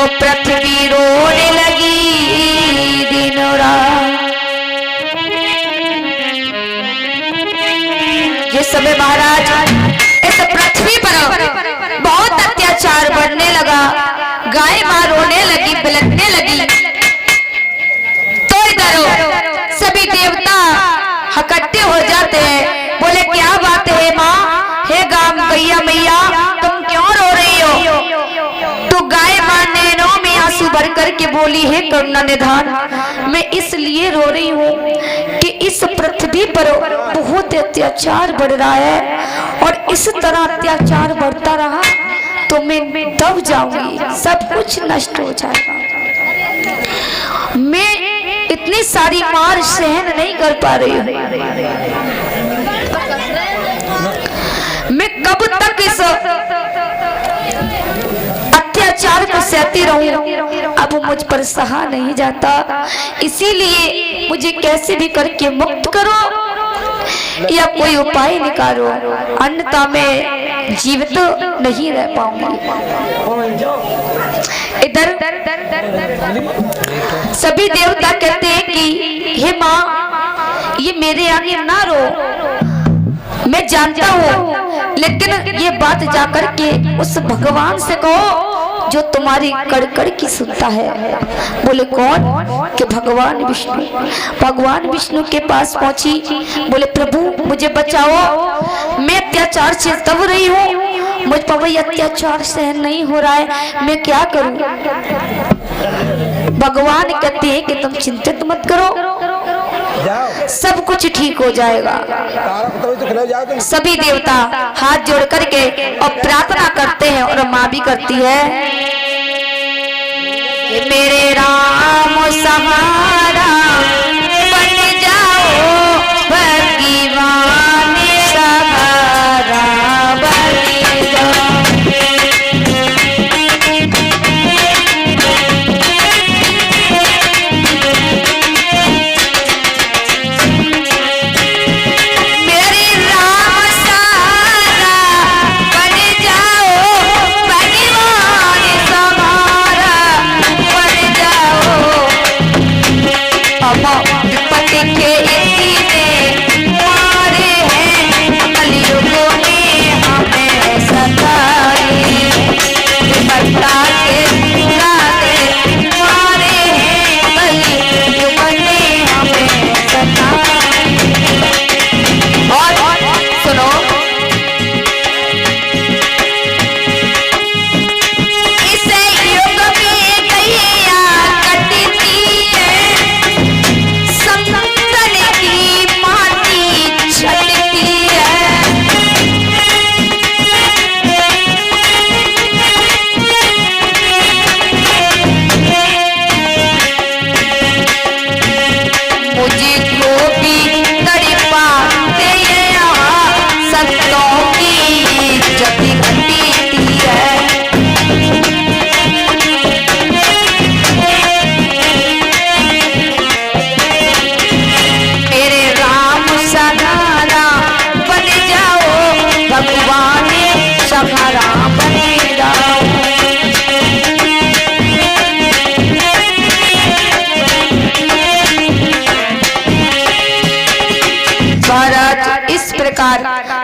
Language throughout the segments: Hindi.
तो पृथ्वी रोने लगी दिनों रात। ये समय महाराज इस पृथ्वी पर बहुत अत्याचार बढ़ने लगा। गाय मां रोने लगी, बिलखने लगी। तो इधर सभी देवता इकट्ठे हो जाते हैं। बोले क्या बात है माँ, हे गाम गैया मैया तुम क्यों रो रही हो? तो गाय मां नैनों में आंसू भर करके बोली, हे करुणा निधान, मैं इसलिए रो रही हूँ कि इस पृथ्वी पर बहुत अत्याचार बढ़ रहा है और इस तरह अत्याचार बढ़ता रहा तो मैं दब जाऊंगी, सब कुछ नष्ट हो जाएगा। मैं इतनी सारी मार सहन नहीं कर पा रही हूँ। मैं कब तक इस अत्याचार को सहती रहूं? अब मुझ पर सहा नहीं जाता, इसीलिए मुझे कैसे भी करके मुक्त करो या कोई उपाय निकालो, अन्यथा मैं जीवित नहीं रह पाऊंगी। इधर सभी देवता कहते हैं कि हे माँ ये मेरे आगे ना रो, मैं जानता हूँ, लेकिन ये बात जाकर के उस भगवान से कहो जो तुम्हारी कड़कड़ की सुनता है। बोले कौन? कि भगवान विष्णु। भगवान विष्णु के पास पहुंची, बोले प्रभु मुझे बचाओ, मैं अत्याचार से दब रही हूँ, मुझ पर वही अत्याचार सहन नहीं हो रहा है, मैं क्या करूं? भगवान कहते हैं कि तुम चिंतित मत करो, सब कुछ ठीक हो जाएगा। सभी देवता हाथ जोड़ करके और प्रार्थना करते हैं और माँ भी करती है कि मेरे राम सहारा बन जाओ, भगवान सहारा बन जाओ।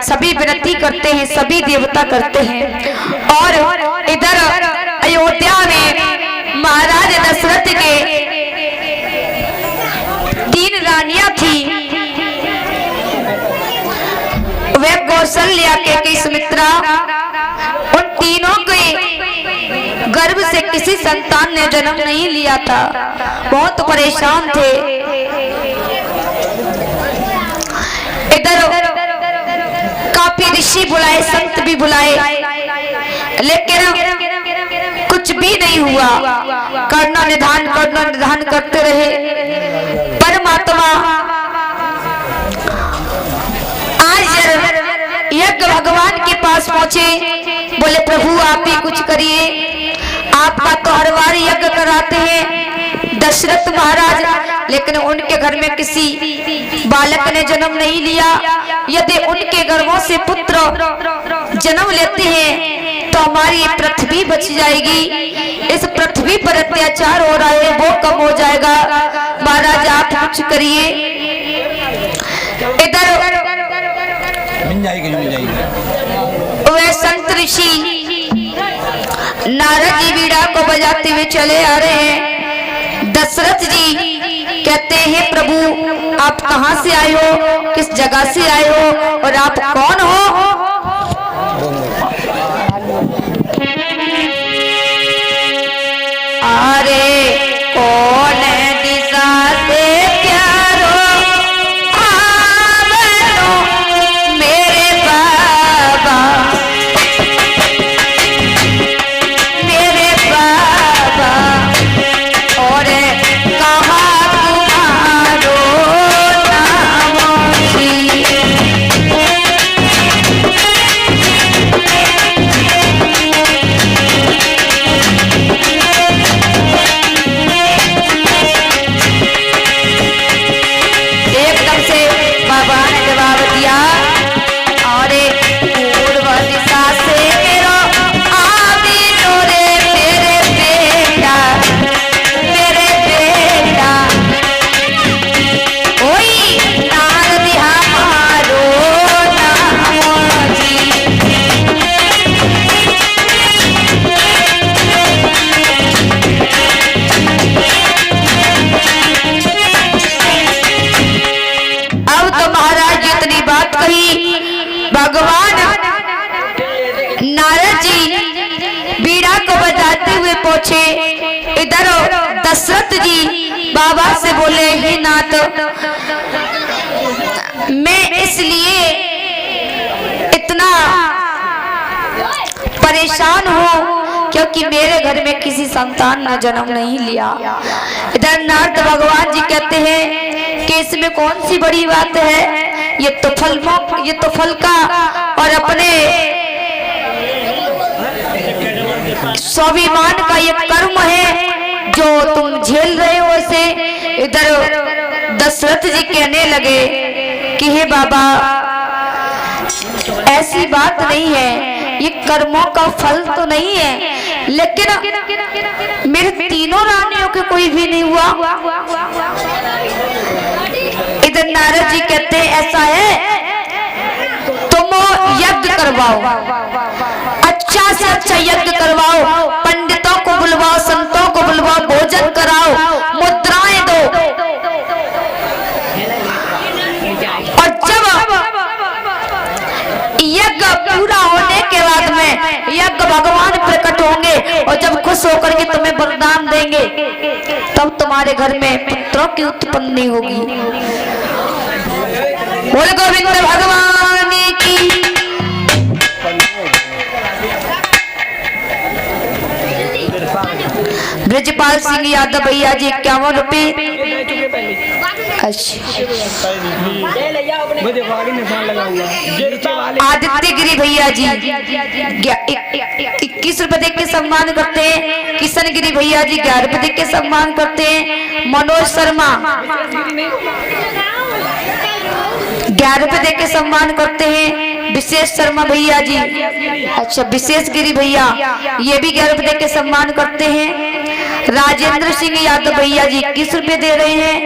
सभी विनती करते हैं, सभी देवता करते हैं। और इधर अयोध्या में महाराज दशरथ के 3 रानियां थी, वे कौशल्या के सुमित्रा, उन तीनों के गर्भ से किसी संतान ने जन्म नहीं लिया था, बहुत परेशान थे। इधर काफी ऋषि बुलाए, संत भी बुलाए, लेकिन कुछ भी नहीं हुआ। करना निधान करते रहे। परमात्मा आज यज्ञ भगवान के पास पहुंचे, बोले प्रभु आप ही कुछ करिए, आपका तो हर बार यज्ञ कराते हैं दशरथ महाराज, लेकिन उनके घर में किसी बालक ने जन्म नहीं लिया। यदि उनके गर्भों से पुत्र जन्म लेते हैं तो हमारी ये पृथ्वी बच जाएगी। इस पृथ्वी पर अत्याचार हो रहा है वो कम हो जाएगा। महाराज आप कुछ करिए। इधर वह संत ऋषि नारद जी वीणा को बजाते हुए चले आ रहे हैं। दशरथ जी कहते हैं प्रभु आप कहां से आए हो, किस जगह से आए हो और आप कौन हो? अरे कौन दिशा से प्यारो आवनो मेरे बाबा, मेरे बाबा और कहाँ तुम्हारो नाम जी। एकदम से बाबा ने जवाब दिया और पूर्व दिशा से मेरो आविनो रे मेरे बेटा, मेरे बेटा ओई नारद हमारो नाम जी। अब तो महाराज जितनी बात कही भगवान नारद जी बीड़ा को बजाते हुए पहुंचे। इधर दशरथ जी बाबा से बोले हे नाथ मैं इसलिए इतना परेशान हूँ क्योंकि मेरे घर में किसी संतान ने जन्म नहीं लिया। इधर नारद भगवान जी कहते हैं कि इसमें कौन सी बड़ी बात है, ये तो फल का और अपने स्वाभिमान का ये कर्म है जो तुम झेल रहे हो इसे। इधर दशरथ जी कहने लगे कि हे बाबा ऐसी बात नहीं है, ये कर्मों का फल तो नहीं है, लेकिन मेरे तीनों रानियों के कोई भी नहीं हुआ। इधर नारद जी कहते हैं ऐसा है तुम यज्ञ करवाओ, अच्छा से अच्छा यज्ञ करवाओ, पंडितों को बुलवाओ, संतों को बुलवाओ, भोजन कराओ, मुद्राएं दो और जब यज्ञ पूरा होने के बाद में यज्ञ भगवान प्रकट होंगे और जब खुश होकर के तुम्हें वरदान देंगे तब तुम्हारे घर में पुत्रों की उत्पत्ति होगी। बोल गोविंद भगवान की। ब्रजपाल सिंह यादव भैया जी 51 रुपये। आदित्य गिरी भैया जी 21 रुपए दे के सम्मान करते हैं। किशन गिरी भैया जी 11 रुपए दे के सम्मान करते हैं। मनोज शर्मा 11 रुपए दे के सम्मान करते हैं। विशेष शर्मा भैया जी, अच्छा विशेष गिरी भैया ये भी 11 रुपए दे के सम्मान करते हैं। राजेंद्र सिंह यादव भैया जी 21 रुपए दे रहे हैं।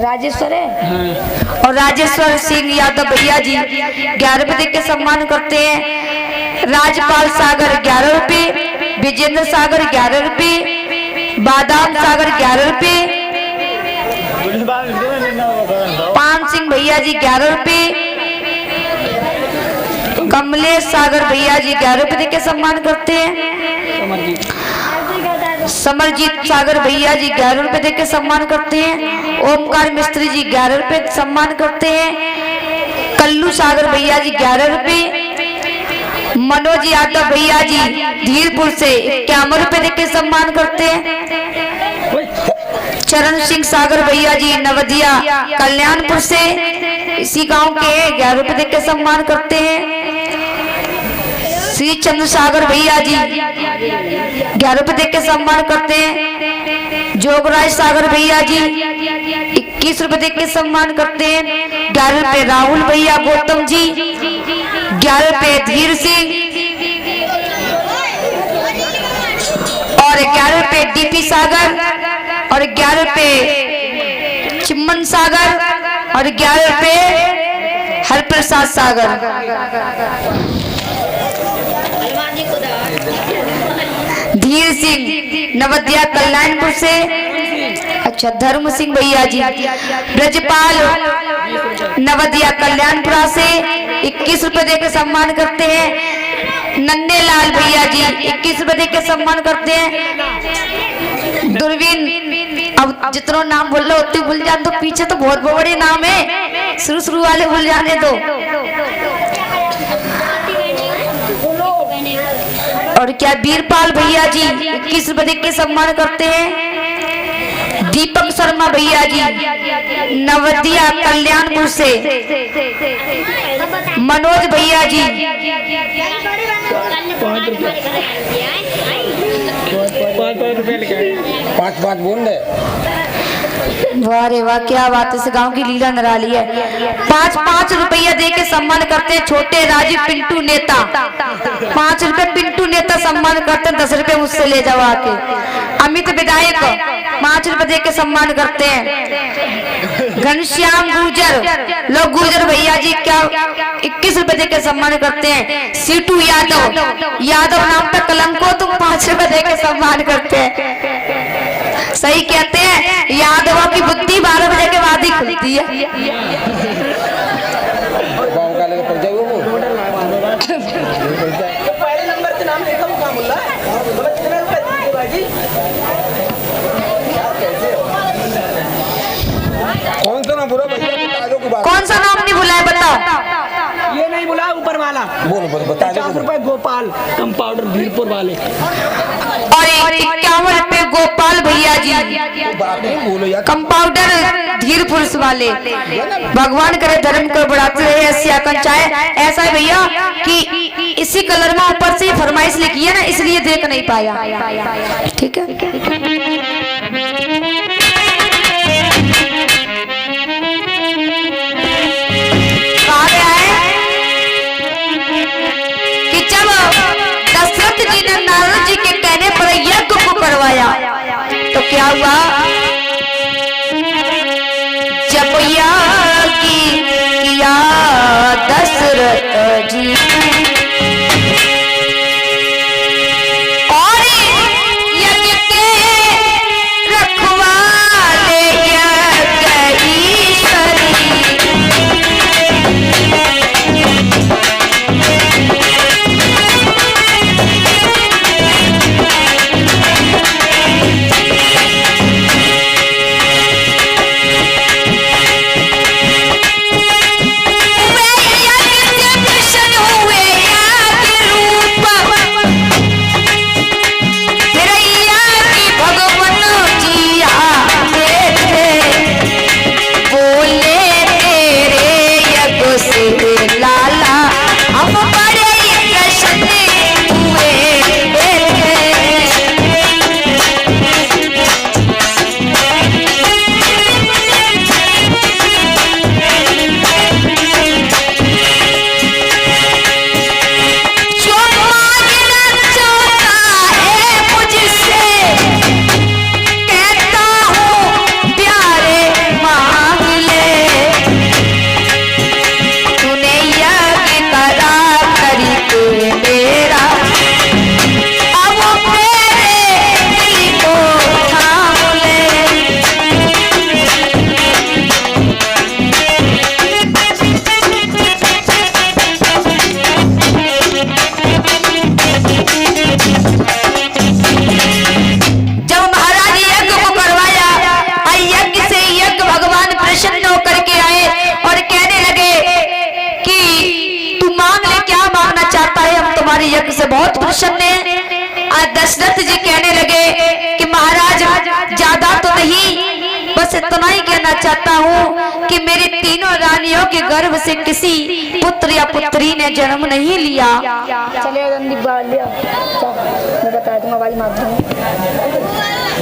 राजेश्वर है हाँ। और राजेश्वर सिंह यादव भैया जी 11 रुपए दे के सम्मान करते हैं। राजपाल सागर 11 रुपए, विजेंद्र सागर 11 रुपए, बादाम सागर 11 रुपए, पान सिंह भैया जी 11 रुपए, कमलेश सागर भैया जी 11 रुपए दे के सम्मान करते हैं। समरजीत सागर भैया जी 11 रुपए दे के सम्मान करते हैं। ओमकार मिस्त्री जी 11 रुपए सम्मान करते हैं। कल्लू सागर भैया जी 11 रुपए। मनोज यादव भैया जी धीरपुर से 51 रुपए दे के सम्मान करते हैं। चरण सिंह सागर भैया जी नवदिया कल्याणपुर से इसी गांव के 11 रुपए दे के सम्मान करते हैं। श्री चंद्र सागर भैया जी 11 रुपए दे के सम्मान करते हैं। जोगराज सागर भैया जी 21 रुपए देख के सम्मान करते हैं। 11 रुपए राहुल भैया गौतम जी, 11 रुपए धीर सिंह और 11 रुपए डीपी सागर और 11 रुपए चिम्मन सागर और 11 रुपए हरप्रसाद सागर। धीर सिंह नवदिया कल्याणपुर से, अच्छा धर्म सिंह भैया जी, ब्रजपाल नवदिया कल्याणपुरा से 21 रुपए देकर सम्मान करते हैं। नन्हे लाल भैया जी 21 रुपए देकर सम्मान करते हैं। दूरबीन, अब जितना नाम बोल रहे उतने भूल जान, तो पीछे तो बहुत बड़े नाम है, शुरू वाले भूल जाने दो। और क्या वीरपाल भैया जी 21 रुपए देख के सम्मान करते हैं। दीपक शर्मा भैया जी नवदिया कल्याणपुर से, मनोज भैया जी 5 बोल दे। वाह रे वाह, क्या बात है, इस गांव की लीला निराली है। 5 रुपया दे के सम्मान करते हैं छोटे राजीव पिंटू नेता, 5 रुपए पिंटू नेता सम्मान करते हैं। 10 रुपए मुझसे ले जाओ आके। अमित विधायक 5 रुपए दे के सम्मान करते हैं। घनश्याम गुर्जर, लोग गुर्जर भैया जी क्या 21 रुपए दे के सम्मान करते हैं। सीटू यादव नाम पे कलंको, तुम 5 रुपए दे के सम्मान करते हैं। सही कहते हैं, यादवों की बुद्धि 12 बजे के बाद ही खुलती है। पहले नंबर के नाम लिखा काम बोला कौन सा नाम बुरा भैया, कौन सा नाम नहीं बुलाया बताओ। ये नहीं बुला, ऊपर वाला बोलो बता। 50 रुपए गोपाल कंपाउंडर भीरपुर वाले और 51 रुपए गोपाल भैया जी कंपाउंडर धीरपुर वाले। भगवान करे धर्म को बढ़ाते रहे, ऐसी आकांक्षाएं। ऐसा है भैया कि इसी कलर में ऊपर से फरमाइश लिखी है ना, इसलिए देख नहीं पाया। ठीक है, नारद जी के कहने पर यज्ञ को करवाया तो क्या हुआ, जब यज्ञ किया दशरथ जी और यज्ञ के रखवाले यज्ञईश्वरी यज्ञ से बहुत प्रसन्न है। आज दशरथ जी कहने लगे कि महाराज ज्यादा तो नहीं, बस इतना ही कहना चाहता हूँ कि मेरी तीनों रानियों के गर्भ से किसी पुत्र या पुत्री ने जन्म नहीं लिया। चलिए मैं बता दूंगा,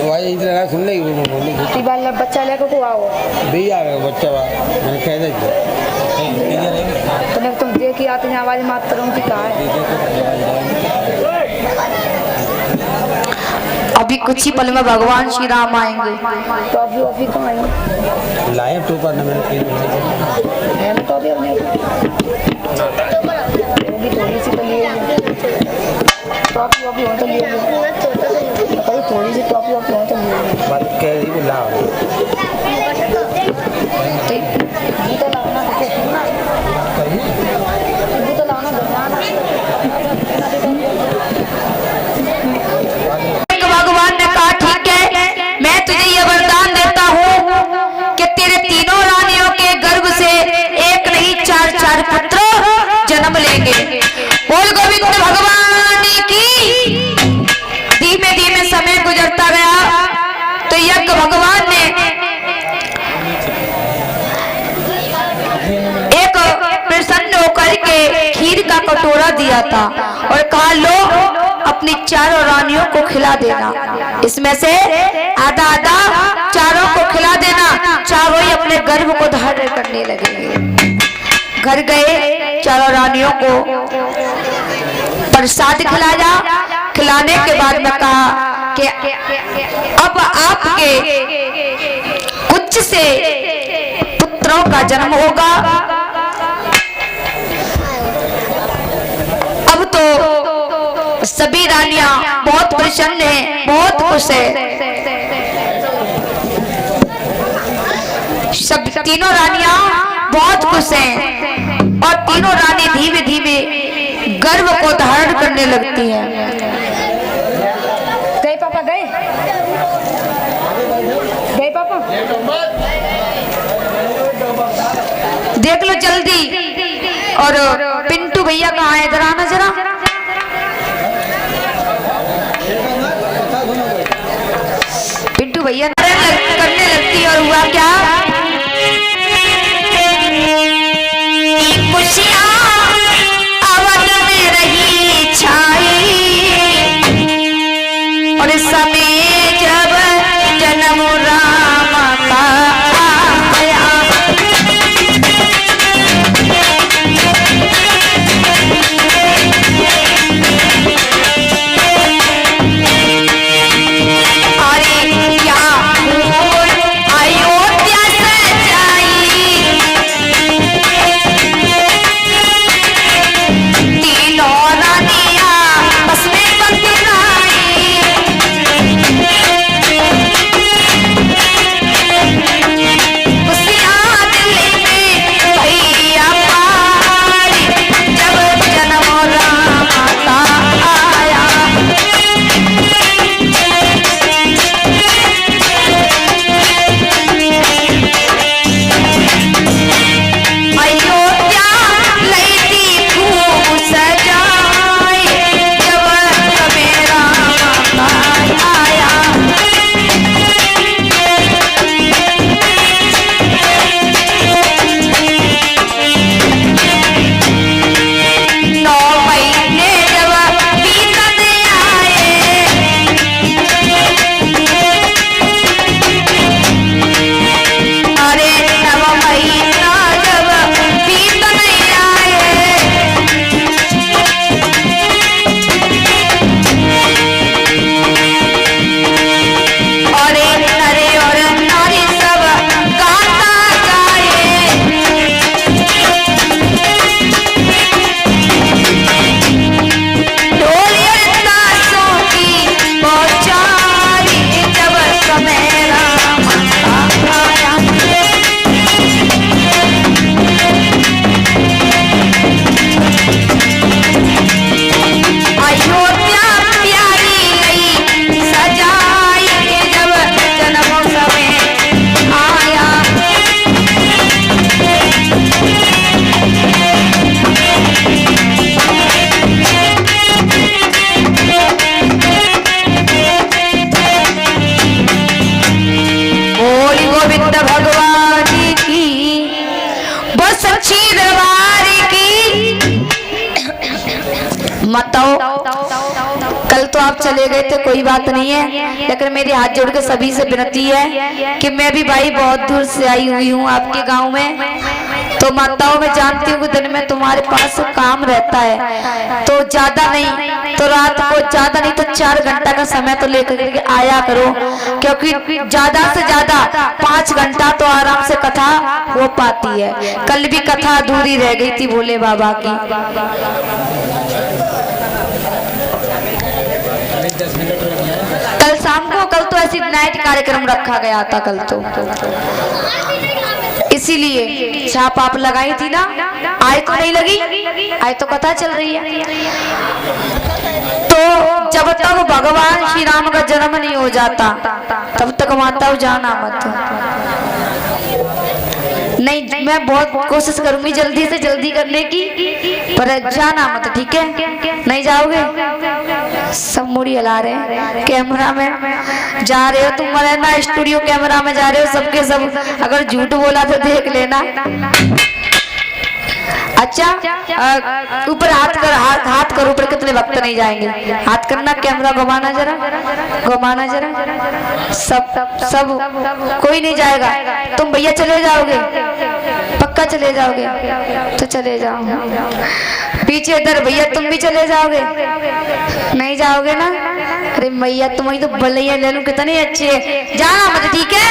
तो भाई इतना सुन ले बोली ती बाल बच्चा लेकर को आओ भी आ गया बच्चा बा मैंने कह दे तो तुम देखी आते हैं आवाज मात्र उनकी कहा है। अभी कुछ ही पल में भगवान श्री राम आएंगे। तो अभी कहाँ आए लाया टोपर ना मैंने है ना तो अभी थोड़ी सी तो लिए टॉपी वॉपी हो तो लिए कहीं थोड़ी सी टॉपी वॉपी हो तो लिए बात कह रही बोला तो लाना तो लाना भगवान ने कहा ठीक है, मैं तुझे ये वरदान देता हूँ कि तेरे तीनों रानियों के गर्भ से एक नहीं 4 पुत्र जन्म लेंगे। बोल गोविंद भगवान की। धीमे धीमे समय गुजरता गया तो यज्ञ भगवान ने एक प्रसन्न होकर के खीर का कटोरा दिया था और कहा लो अपनी चारों रानियों को खिला देना, इसमें से आधा आधा चारों को खिला देना, चारों ही अपने गर्भ को धारण करने लगेंगे। घर गए, चारों रानियों को प्रसाद खिलाया। खिलाने के बाद में कहा कि अब आपके कुछ से पुत्रों का जन्म होगा। अब तो सभी रानियां बहुत प्रसन्न हैं, बहुत खुश है। सब तीनों रानियां बहुत खुश हैं और तीनों रानी धीमे धीमे गर्भ को धारण करने लगती हैं। गए पापा गए पापा देख लो जल्दी। और पिंटू भैया कहाँ है, जरा आना जरा। पिंटू भैया करने लगती और हुआ क्या, खुशियां अवध में रही छाई और समय जब जन्म राम का आया। कल तो आप चले गए थे, कोई बात नहीं है, लेकिन मेरी हाथ जोड़ के सभी से विनती है कि मैं भी भाई बहुत दूर से आई हुई हूँ आपके गांव में। तो माताओं में जानती हूँ कि दिन में तुम्हारे पास काम रहता है, तो ज्यादा नहीं तो रात को ज्यादा नहीं तो 4 घंटा का समय तो लेकर के आया करो, क्योंकि ज्यादा से ज्यादा 5 घंटा तो आराम से कथा हो पाती है। कल भी कथा अधूरी रह गई थी भोले बाबा की। कल शाम को, कल तो ऐसी नाइट कार्यक्रम रखा गया था कल तो, इसीलिए छाप आप लगाई थी ना, आय तो नहीं लगी, आय तो कथा चल रही है। तो जब तक भगवान श्री राम का जन्म नहीं हो जाता तब तक माताओं जाना मत। नहीं, मैं बहुत कोशिश करूंगी जल्दी से जल्दी करने की, पर जाना मत, ठीक है? नहीं जाओगे? सब मुड़ी हिला रहे हैं, कैमरा में जा रहे हो तुम, ना स्टूडियो कैमरा में जा रहे हो सबके सब, अगर झूठ बोला तो देख लेना। अच्छा, ऊपर हाथ कर, हाथ कर ऊपर, कितने वक्त नहीं जाएंगे, हाथ करना, कैमरा घुमाना जरा, घुमाना जरा, सब कोई नहीं जाएगा। तुम भैया चले जाओगे? पक्का चले जाओगे? तो चले जाओ। पीछे इधर भैया तुम भी चले जाओगे? नहीं जाओगे ना? अरे भैया तुम्हारी तो भलैया ले लूं, कितनी अच्छी है, जाना मत, ठीक है?